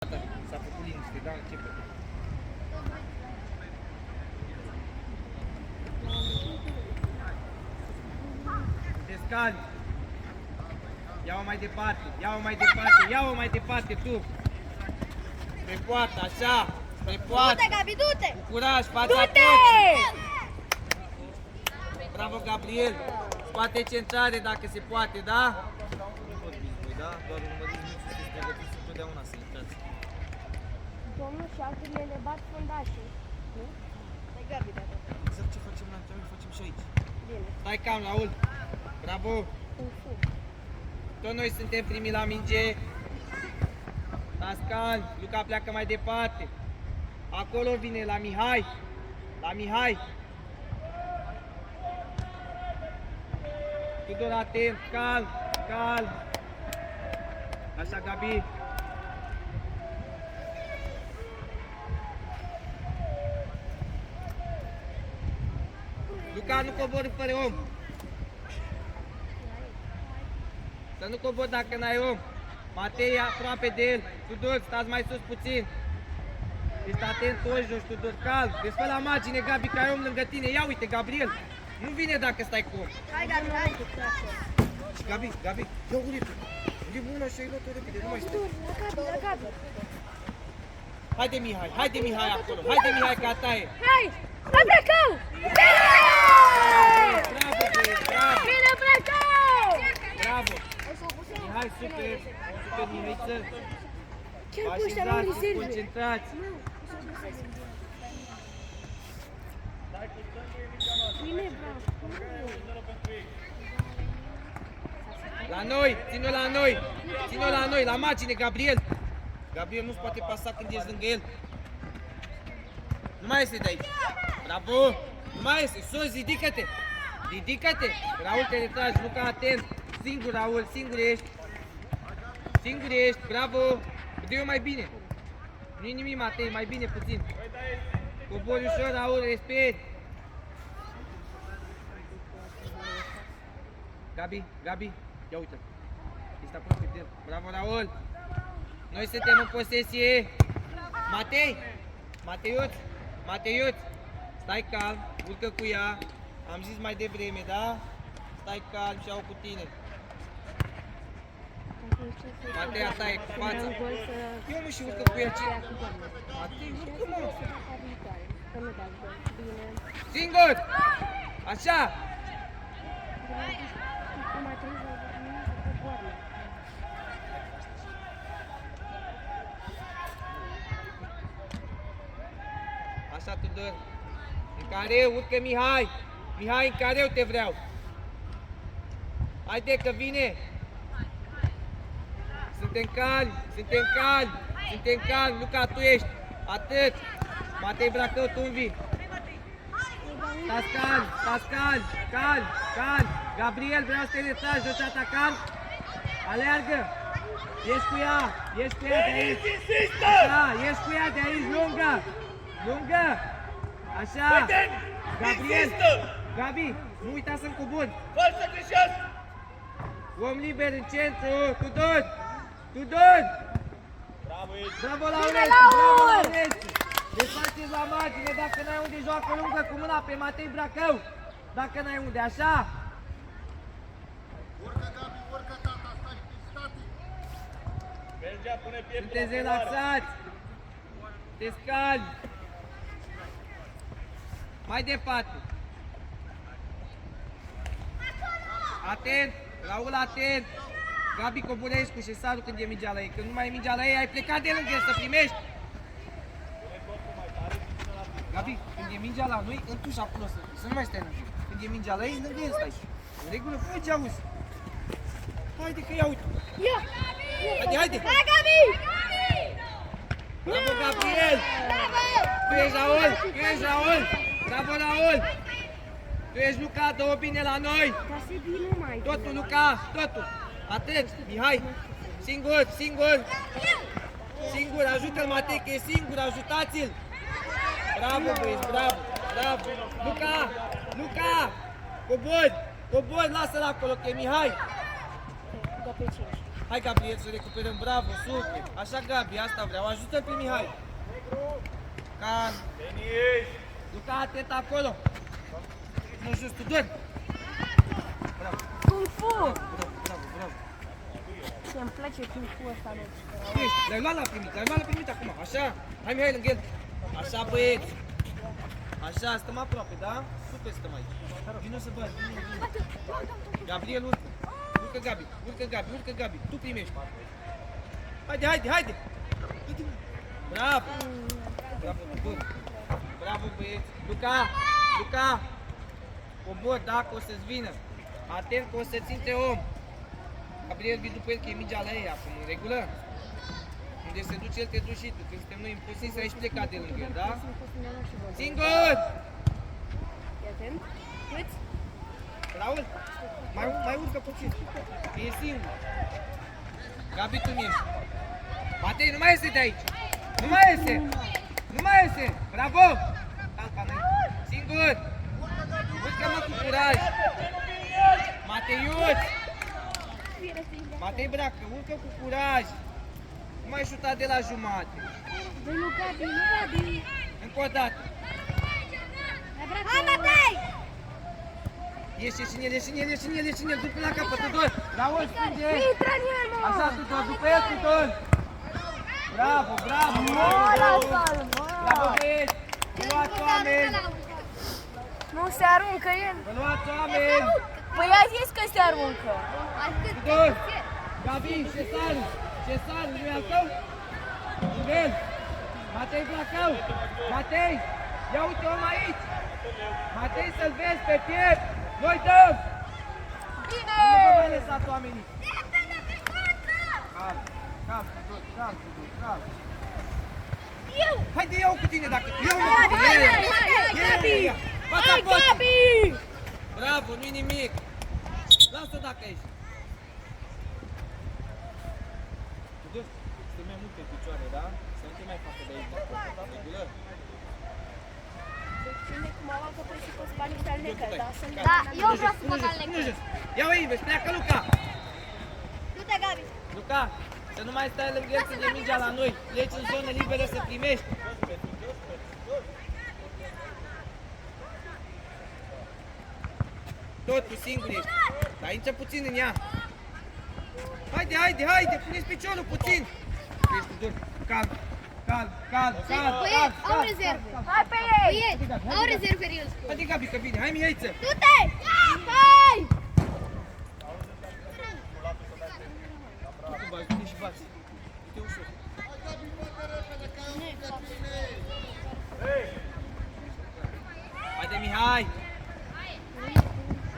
S-a făcut liniște, da, începe. Descali. Ia-o mai departe, ia-o mai departe, ia-o mai departe tu. Spre poartă, așa, spre poartă. Du-te, Gabi, du-te! Cu curaj, fața Du-te! toți. Bravo, Gabriel. Scoate centrare dacă se poate, da? Nu vorbiți voi, da? Doar urmăriți nu sunteți pregătiți întotdeauna să intrați. Domnul și alturile ne bat fundașii. Nu? Stai, Gabi, de atât. Exact ce facem la antrenament, facem și aici. Bine. Stai calm, Raul. Bravo. Tot noi suntem primii la minge. Tascan, Luca pleacă mai departe. Acolo vine, la Mihai. La Mihai. Tudor atent, calm, calm. Așa, Gabi. Luca, nu coborî fără om. Să nu cobor dacă n-ai om. Matei aproape de el. Tudor, stați mai sus puțin. Ești atent toți jos, Tudor, calm. Deci fă la margine, Gabi, că ai om lângă tine. Ia uite, Gabriel. Nu vine dacă stai cu om. Hai, Gabi, hai! Și Gabi, Gabi, ia uite. E bună și ai luat-o repede, nu mai stai. La Gabi! Haide, Mihai, haide, Mihai acolo. Haide, Mihai, că a ta e. Hai! La Bracău! Bravo, băieți, bravo. Bine, Bracău! Bravo. Mihai, super. Super, Mihaiță. Chiar cu ăștia nu Așezați, reserve. concentrați. Bine, bravo! La noi, ține-o la noi. Ține-o la noi, la margine, Gabriel. Gabriel nu-ți poate pasa când ești lângă el. Nu mai iese de aici. Bravo. Nu mai iese. Sus, ridică-te. Ridică-te. Raul, te retragi. Luca, atent. Singur, Raul, singur ești. Singur ești. Bravo. Dă-o mai bine. Nu-i nimic, Matei. Mai bine puțin. Cobori ușor, Raul. Respect. Gabi, Gabi. Ia uite. Ești aproape de el. Bravo, Raul. Noi suntem în posesie. Matei. Mateiuț. Mateiuț. Stai calm. Urcă cu ea. Am zis mai devreme, da? Stai calm și au cu tine. Matei, a ta e cu fața. Eu nu și urcă cu ea. Matei, urcă, mă. Singur. Așa. Așa, Tudor. În careu, urcă Mihai. Mihai, în careu te vreau. Haide că vine. Suntem calmi, suntem calmi, suntem calmi. Luca, tu ești. Atât. Matei Bracău, tu învii. Stați calmi, stați calmi, calmi, calmi. Gabriel, vreau să te retragi, joci atacant. Aleargă. Ești cu ea, ești cu ea de aici. Așa, ești cu ea de aici, lungă. Lungă. Așa. Gabriel. Gabi, nu uita să-mi cobori. Forță greșească! Om liber în centru. Tudor. Tudor. Bravo, Edi! Bravo, Laurențiu. Bravo, Laurențiu. Desfaceți la margine dacă n-ai unde, joacă lungă cu mâna pe Matei Bracău. Dacă n-ai unde, așa. Urcă, Gabi, urcă, tata, stai static. Mergea, pune pieptul Sunteți la relaxați. Sunteți calmi. Mai departe. Atent. Raul, atent. Gabi, coborești cu șesarul când e mingea la ei. Când nu mai e mingea la ei, ai plecat de lângă el să primești. Gabi, când e mingea la noi, întuși acolo să nu mai stai lângă el. Când e mingea la ei, lângă el stai. În regulă, fă ce auzi. Haide că ia uite. Ia! Haide, haide. Hai, Gabi! Bravo, Gabriel. Bravo! Tu ești Raul, tu ești Raul. Bravo, Raul. Tu ești Luca, dă-o bine la noi. Dar se bine mai. Totul, Luca, totul. Atent, Mihai. Singur, singur. Singur, ajută-l, Matei, că e singur, ajutați-l. Bravo, băieți, bravo, bravo. Luca, Luca. Cobori, cobori, lasă-l acolo, că e Mihai. Da pe 5. Hai, Gabriel, să recuperăm. Bravo, super. Așa, Gabi, asta vreau. Ajută-l pe Mihai. Calm. Denis! Luca, atent acolo. Nu jos, tu dormi. Bravo, Kung Fu! bravo. Ce-mi place Kung Fu ăsta, nu? Tu ești, l-ai luat la primit acum. Așa. Hai, Mihai, lângă el. Așa, băieți. Așa, stăm aproape, da? Super stăm aici. Vino să bagi, vino. Gabriel, urcă. Urcă, Gabi. Tu primești. Haide. Bravo, Bravo, băieți. Luca. Cobor, da, că o să-ți vină. Atent că o să-ți intre om. Gabriel, vii după el, că e mingea la ei acum, în regulă? Unde se duce el, te duci și tu. Când suntem noi imposibil să ai plecat de lângă el, da? Singur! Fii atent. Uiți? Raul, mai urcă puțin. E singur. Gabi, tu ești. Matei, nu mai iese de aici. Nu mai iese. Bravo! Calca, singur. Urcă-mă cu curaj. Mateiuț. Matei Bracă, urcă cu curaj. Nu mai șuta de la jumate. Băi, nu Gabi. Încă o dată. Hai, Matei! Ieși în el, du până la capăt, Tudor. Raul, strânge. Intră în el, mă! Așa, Tudor, după el, Tudor. Bravo. Bravo, băieți. Vă luați oameni. Nu se aruncă el. Vă luați oameni. Păi a zis că se aruncă. Tudor. Gabi, Cesaru, nu e al tău? Tudor. Matei Blacău. Matei. Ia uite om aici. Matei, să-l vezi pe piept. Noi dăm. Bine! Nu vă mai lăsați oamenii. Calm. Haide, iau cu tine dacă... Hai, Gabi! Hai, Gabi! Bravo, nu-i nimic. Lasă-o dacă ești. Tudor, stai mai mult pe picioare, da? Să nu te mai facă de aici. Regulă? Ține cum am că trebuie să poți banii să alnecă, da? Da, eu vreau să fac alnecă. Ia o Ives, pleacă Luca! Du-te, Gabi. Luca, să nu mai stai lângă el când e mingea la noi. Pleci în zonă liberă să primești. Tot tu singur ești. Dar intră puțin în ea. Haide, puneți piciorul puțin. Ești dur. Calm. Băieți, au rezerve. Hai pe ei! Băieți, au rezerve, el spune. Haide, Gabi, că vine. Hai, Mihaiță. Du-te! Hai! Tu bați, du-te și bați. Du-te ușor. Haide, Mihai.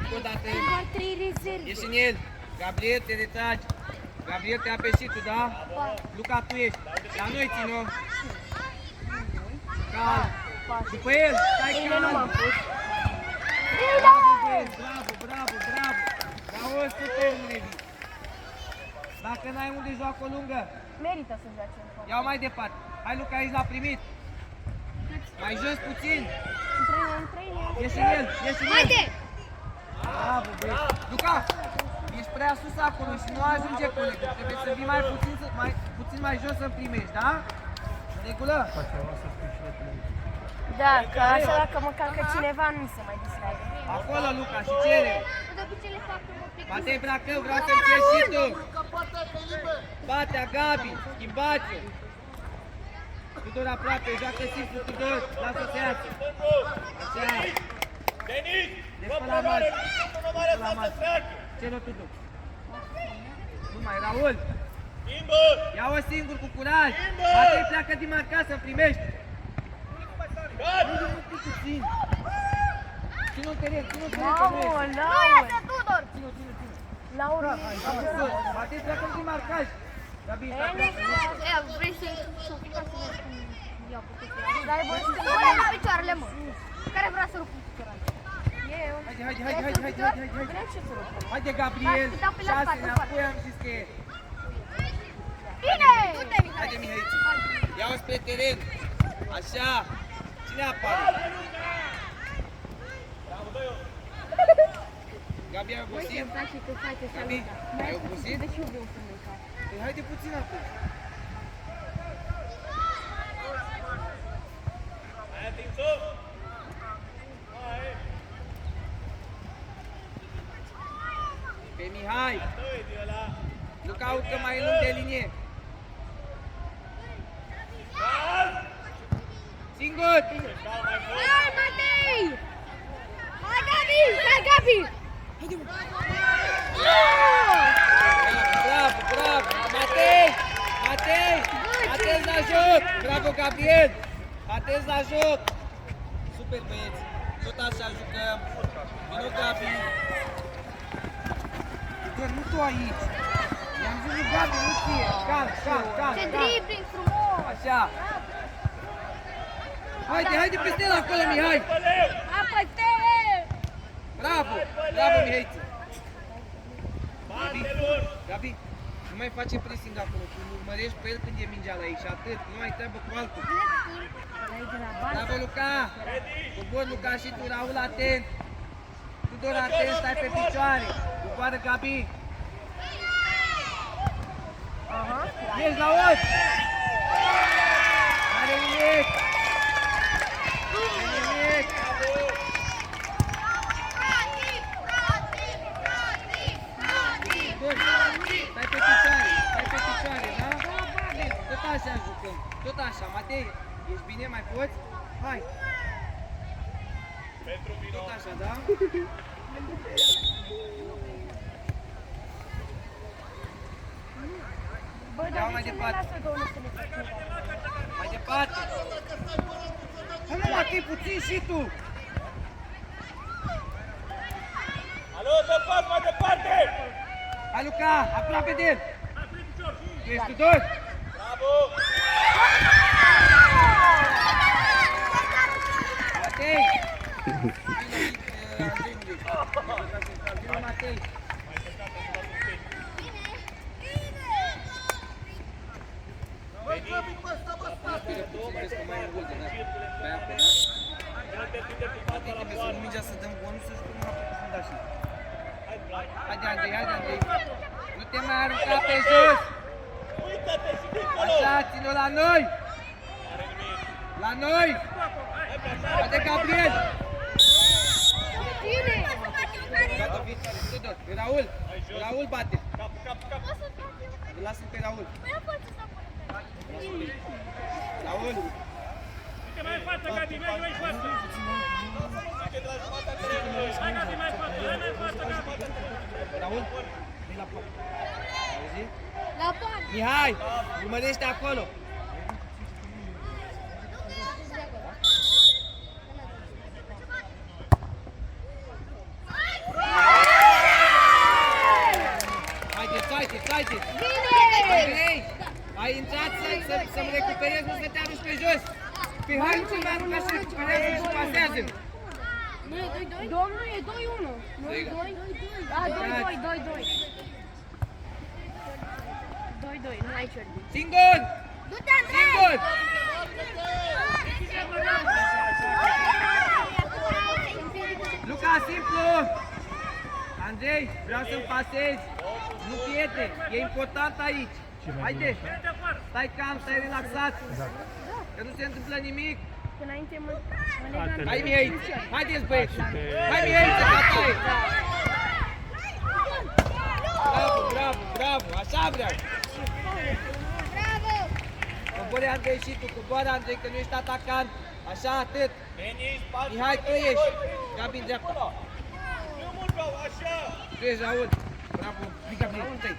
Încă o dată. Doar 3 rezerve. Ieși în el. Gabriel, te retragi. Gabriel, te apeși tu, da? Luca, tu ești. La noi țin-o. Calm. După el. Stai Bine, nu m-am calm. pus. Bravo. Raul, super, Levi. Dacă n-ai unde joacă o lungă, Merită să joace în fond. ia-o mai departe. Hai, Luca, aici l-a primit. Mai jos puțin. Ieși în el. Haide! Bravo, băieți. Luca, ești prea sus acolo și nu ajunge colegul. Trebuie să vii puțin mai jos să primești, da? În regulă? Da, că așa dacă mă calcă cineva nu se mai distrage. Acolo, Luca, și cere. De obicei le fac un pic. Matei Bracău, vreau să-mi ceri și tu. Batea, Gabi, schimbați-o. Tudor aproape, joacă simplu, Tudor. Lasă-o să iață. Așa. Denis! Deci Bă, pe la masă. nu mai lăsa să treacă! Cere-o, Tudor. Nu mai, Raul. Schimbă! Ia-o singur cu curaj. Matei pleacă din marcat să primești. Gabi! Puțin. Ține-o în teren, ține-o în teren. Mamă, Nu Laura! iasă, Tudor! Ține-o. Laura! Matei pleacă din marcaj. Gabi, Vrei să ficați să vezi cum iau cu picioarele? Dar e bun să Pune la picioarele, mă! Care vrea să rup cu picioarele? eu. Haide. Vrem ce să rupăm. Haide, Gabriel. Da, pe la 6, spate, înapoi am zis că e. Bine! Du-te, Mihai! Haide, Mihaiță. Ia-o spre teren. Așa. Cine apare? Gabi, ai obosit? Îmi place că face Gabi, ai obosit? și eu vreau să mâncare. Păi haide puțin acum. Mai atinsul! Hai! Pe Mihai. Dă-i de ăla! Luca urcă mai lung de linie. Cal! Singur! Cal mai mult! Hai, Matei! Hai, Gabi! Hai, Gabi! Bravo, bravo! Matei! Matei! Atenți la joc! Bravo, Gabriel! Atenți la joc! Super, băieți! Tot așa jucăm! Vino, Gabi! Igor, nu tu aici! I-am zis lui Gabi, nu ție! Cal! Ce dribbling frumos! Așa! Haide peste el acolo, Mihai! Păleu! Apă-te! Bravo! Bravo, Mihaiță! Bate-lor! Gabi, nu mai face pressing acolo, tu urmărești pe el când e mingea la ei și atât, nu mai treabă cu altul. Bravo, Luca! Cobor, Luca, și tu, Raul, atent! Tudor, atent, stai pe picioare! Coboară, Gabi! Ești la 8! Are nimic! Are nimic! Bun, stai pe picioare, da? Tot așa jucăm, tot așa, Matei, ești bine, mai poți? Hai, Pentru Vino! tot așa, da? Bă, Iau dar mai de ce nu departe. lasă domnul să ne facă? Mai departe! Hai mă, Matei, puțin și tu! Alo, dă pas mai departe! Hai, Luca, aproape de el! Tu ești Tudor? Bravo! Matei! Vino, Matei! Respiră puțin, vezi că mai e un gol de dat. Pe apă, da? Matei, trebuie să nu mingea să dăm gol, nu să jucăm în apă cu fundașii. Haide, Andrei! Nu te mai arunca pe jos! Uită-te și dincolo! Așa, ține-o la noi! La noi! Haide, Gabriel! Gata, victorie, Tudor, pe Raul! Raul bate! Cap! Îl lasă pe Raul! Raul! Uite mai în față, Gabi, mergi mai în față! Hai, Gabi, mai în față, hai mai în față, Gabi! Raul! Vii la poartă! Auzi? La poartă! Mihai! Urmărește acolo! Haideți! Andrei! Ai intrat să-mi recuperezi, nu să te arunci pe jos! Pe hai, nu să-mi aruncă și recuperează și pasează! Nu e 2-2? Domnul, e 2-1. Nu e 2? Da, 2-2. 2-2, nu ai ciorbi. Singur! Du-te, Andrei! Singur! Luca, simplu! Andrei, vreau să-mi pasezi! Nu pierde, e important aici! Haide! Stai calm, stai relaxat! Că nu se întâmplă nimic! Înainte mă legam. Hai, Mihaiță! Haideți, băieți! Hai, Mihaiță, gata e! Bravo! Așa vreau! Coboare, Andrei, și tu! Coboare, Andrei, că nu ești atacant! Așa, atât! Veni, spați! Mihai, tu ești! Gabi în dreapta! Nu mult, așa! Tu ești, Raul! Bravo! Gabriel, unde ai?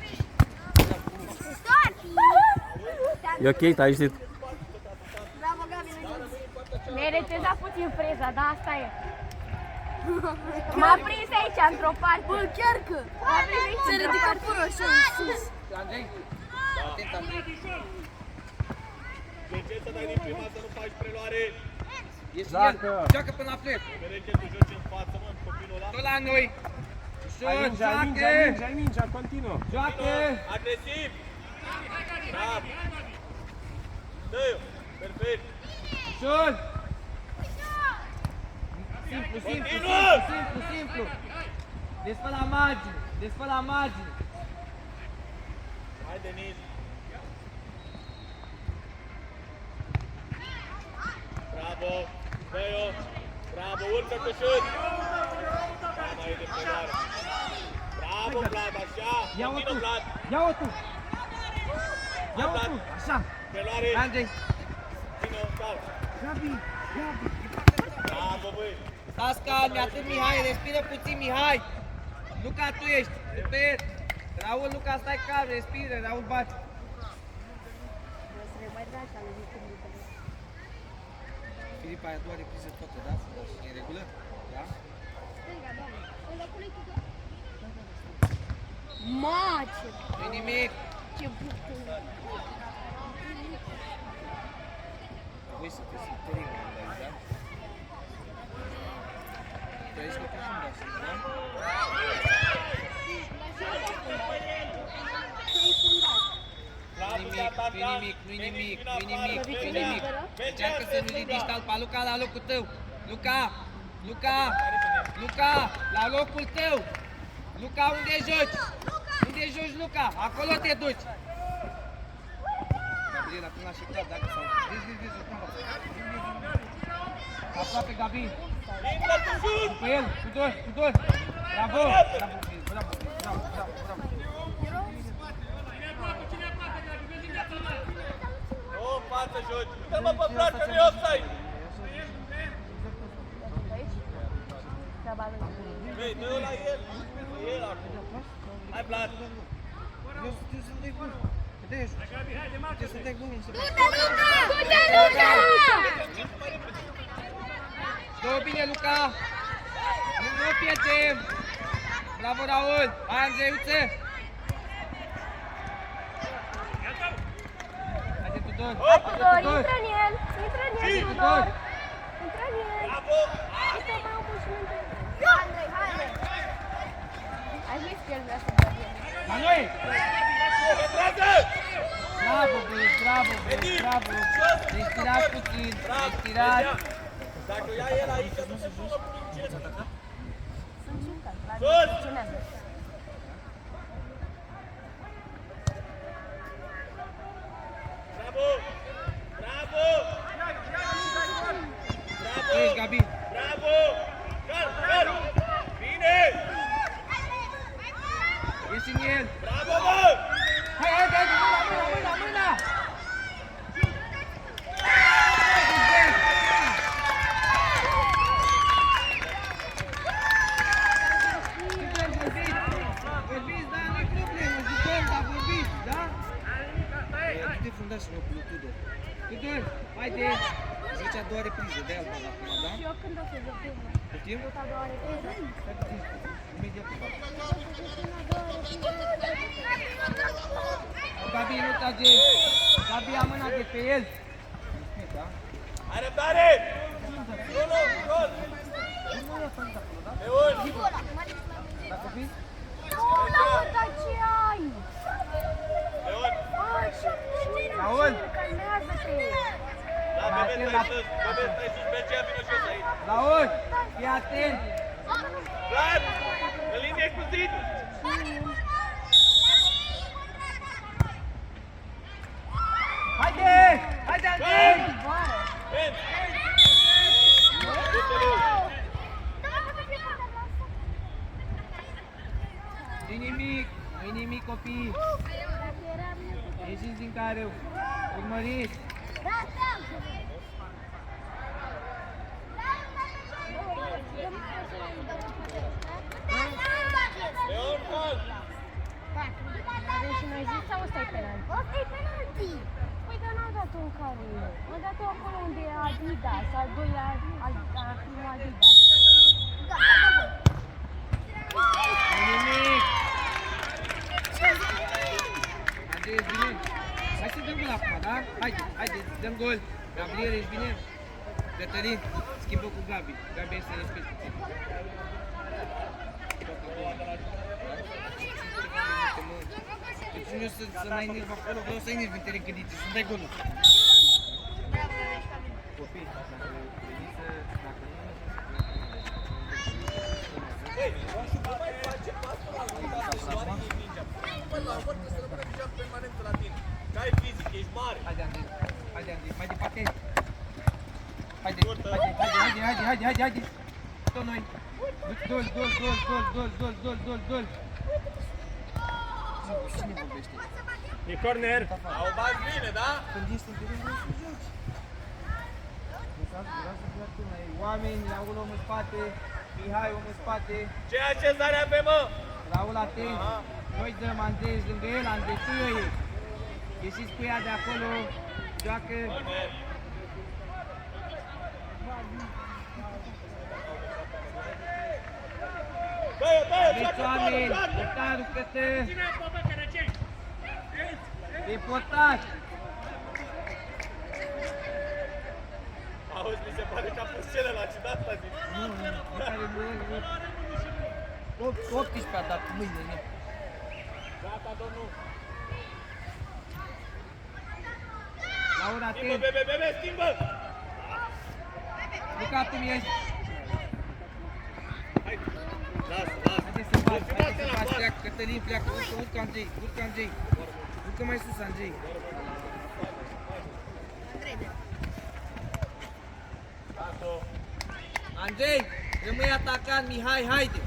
E ok, tá zis. Bravo, Gabi! Ne-ai retezat puțin freza, dar asta e. M-a prins aici, într-o parte. Bă, chiar că! M-a prins aici, Ți-a într-o ridicat parte. părul așa, în sus! Andrei? Atent, Andrei! De ce să dai din prima să nu faci preluare? Ești el! Joacă până la plec! Merece tu joci în față, mă, copilul ăla. Tot la noi! Ușor, joacă! Ai mingea, continuă! Joacă! Agresiv! Bravo! Dă-i-o! Perfect! Ușor! Simplu! Desfă la margine! Denis. Bravo, Băio. Bravo, urcă-te șut. Da, mai e de plegare. Bravo, Vlad, așa. Ia-o Continuă, tu! Vlad. Ia-o tu! Ia-o Vlad. tu! Așa! Preluare. Andrei! Ține-o, stau. Gabi! Gabi! Bravo, băi. Stați calmi, atât Mihai, respiră puțin Mihai! Luca, tu ești! Super! Raul, Luca, stai calm, respiră, Raul bate! Să le mai dragi, ale victimele. Filipa, aia doar repriză toată, da? E în regulă? Da? Mace! Nu-i nimic! Ce bucură! Voi să te simt teribil aici, da? Tu aici nu putem da și, da? Nu-i nimic, încearcă să nu ridici talpa, Luca la locul tău, Luca, la locul tău, Luca, unde joci? Unde joci, Luca? Acolo te duci! Gabriela, până la șeptat, dacă s-au... Vezi, aproape, Gabi! Intră tu șut. După el, cu doi! Bravo! Bravo! Nu, în față joci. Uite-mă pe Vlad că nu e offside. Treaba lui. Băi, dă-o la el. E el acum. Hai, Vlad. Eu să-mi dai gol! Vedeți? Trebuie să dai gol, nu se poate. Dă-o bine, Luca! Nu pierdem! Bravo, Raul! Hai, Andreiuță! Haide, Tudor! Tudor, intră în el! Intră în el, Tudor! Intră în el! Bravo. Uite, mai au pus și minte. Andrei, hai! Ai zis că el vrea să dă el. La noi! Concentrează. Bravo, băieți, bravo! Respirați puțin, respirați! Dacă ia el aici, nu se pune cine să ataca? Sunt jucat, la Sus! funcționează. Bravo! Bravo! Ești, Gabi! Bravo! Cal! Bine! Ești în el! Bravo, bă! Hai, mâna! Vorbiți, da, nu-i problemă, jucăm, dar vorbiți, da? Du-te fundaș în locul lui Tudor. Tudor, haide! Zice a doua repriză de alba acum, da? Și eu când o să joc eu? Poftim? Tot a doua repriză? Stai puțin, imediat te fac. Gabi, nu trage! Gabi, ia mâna de pe el! Da? Hai răbdare! Nu, gol! Leon! Dacă vii? Nu, dar ce ai? Leon! Ai, și Raul! calmează-te! Da, bebe, stai sus! Bebe, stai sus! Mergea, vină jos aici! Raul, fii atent! Vlad! În linie cu zid! Haide! Haide, Andrei! Ven! Du-te-l! Nu-i nimic, nu-i nimic, copii! Ieșiți din careu! Urmăriți! Leon, cal! Avem și noi zis sau ăsta e penalti? Ăsta e penalti! Păi dar n-a dat-o în care e. A dat-o acolo unde e Adidas, al doilea, primul Adidas. Nu-i nimic! Andrei, ești bine? Hai să dăm gol acum, da? Haide, dăm gol! Gabriel, ești bine? Cătălin, schimbă cu Gabi. Gabi este respect puțin. Deci nu să n-ai nerv acolo, vreau să ai nerv în teren când dici, să-mi dai golul. Copii, dacă veniți să... Ei, nu mai face pasul ăla, nu mai face, doar îi mingea. Păi la urmă să rămână deja permanent Haide. Tot noi. Dol. Cine vorbește? E corner. Au bat bine, da? Când ești în teren, nu să joci. Oameni, Raul om în spate, Mihai om în spate, Ce așezare avem, mă? Raul atent. Noi dăm Andrei lângă el, Andrei tu e. Ieșiți cu ea de acolo, joacă. Aveți oameni, portarul către... Ține apă, că răcei. E portar! Auzi, mi se pare că a pus celălalt, ce dat a zis. Nu, care nu 18 a dat mâine. Gata, domnul. Laura, Schimbă, atent! bebe, schimbă! Luca, tu ești! Lasă. Haideți să faci, pleacă, Cătălin, pleacă, urcă Andrei, urcă mai sus, Andrei. Andrei, rămâi atacant, Mihai, haide!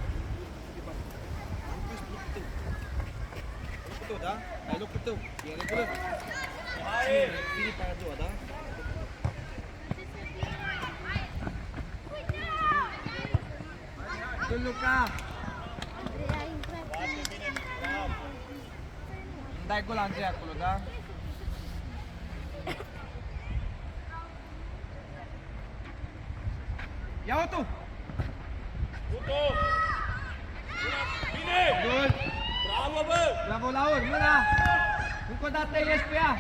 Locul tău, da? Ai locul tău, e în regulă? Hai! Filipa e a doua, da? Dă Luca! Îmi dai gol Andrei acolo, da? Ia-o tu! Uto! Bine! Gol! Bravo, bă! Bravo, Laur, mâna! Încă o dată ești pe ea!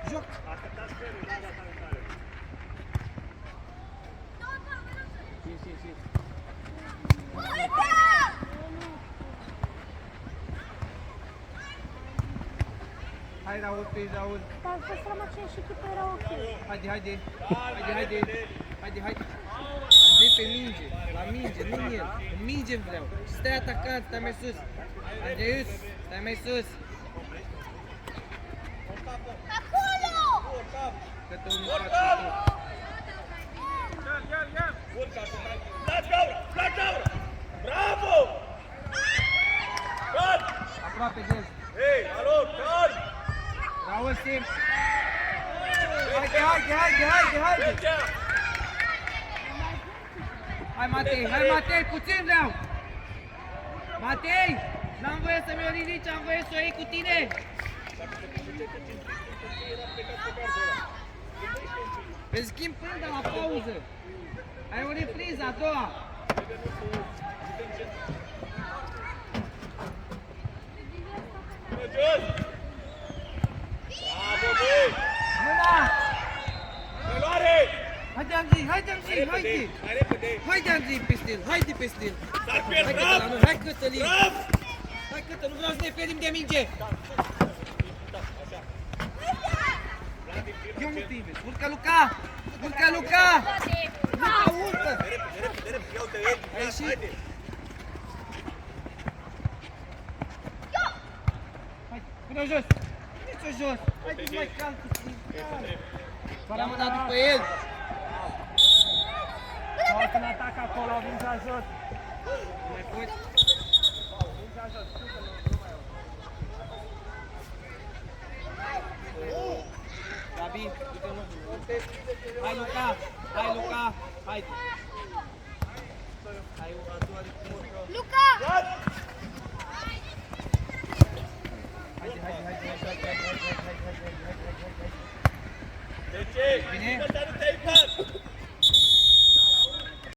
Joc! Si. Hai Raul, pe Raul. Dar păstrăm aceeași echipă, era ok. Haide. Andrei pe minge, la minge, nu în el. În minge vreau. Și stai atacant, stai mai sus. Andreius, stai mai sus. Acolo! Că-te unul faci. Ia. Urcă, la gaură! Bravo! Cal! Aproape de el. Hei, alo, cal! Raul, sim. Haide. Mergea! Hai Matei, puțin vreau. Matei, n-am voie să mi-o ridici, am voie să o iei cu tine. Îl schimb până de la pauză. Ai o repriză a doua. Jos! Bravo, băi! Mâna! Reluare! Haide Andrei, Mai repede! Haide Andrei pe stil, S-ar pierd, Hai bravo! Cătălin, hai Cătălin. Hai Cătălin, nu vreau să ne ferim de minge. Eu nu te invesc, urcă Luca! Luca, urcă! Repede, ia uite, Ai ieșit? haide! Hai, pune-o jos! Nici-o jos! Haideți mai calm puțin! Am dat după el! Poate în atac acolo, vin să ajut. Mai poți? Gabi, du-te în locul. Hai Luca! Haide! Hai a doua de primul. Luca! Haide! De ce? Bine? Bine, dar nu te-ai par!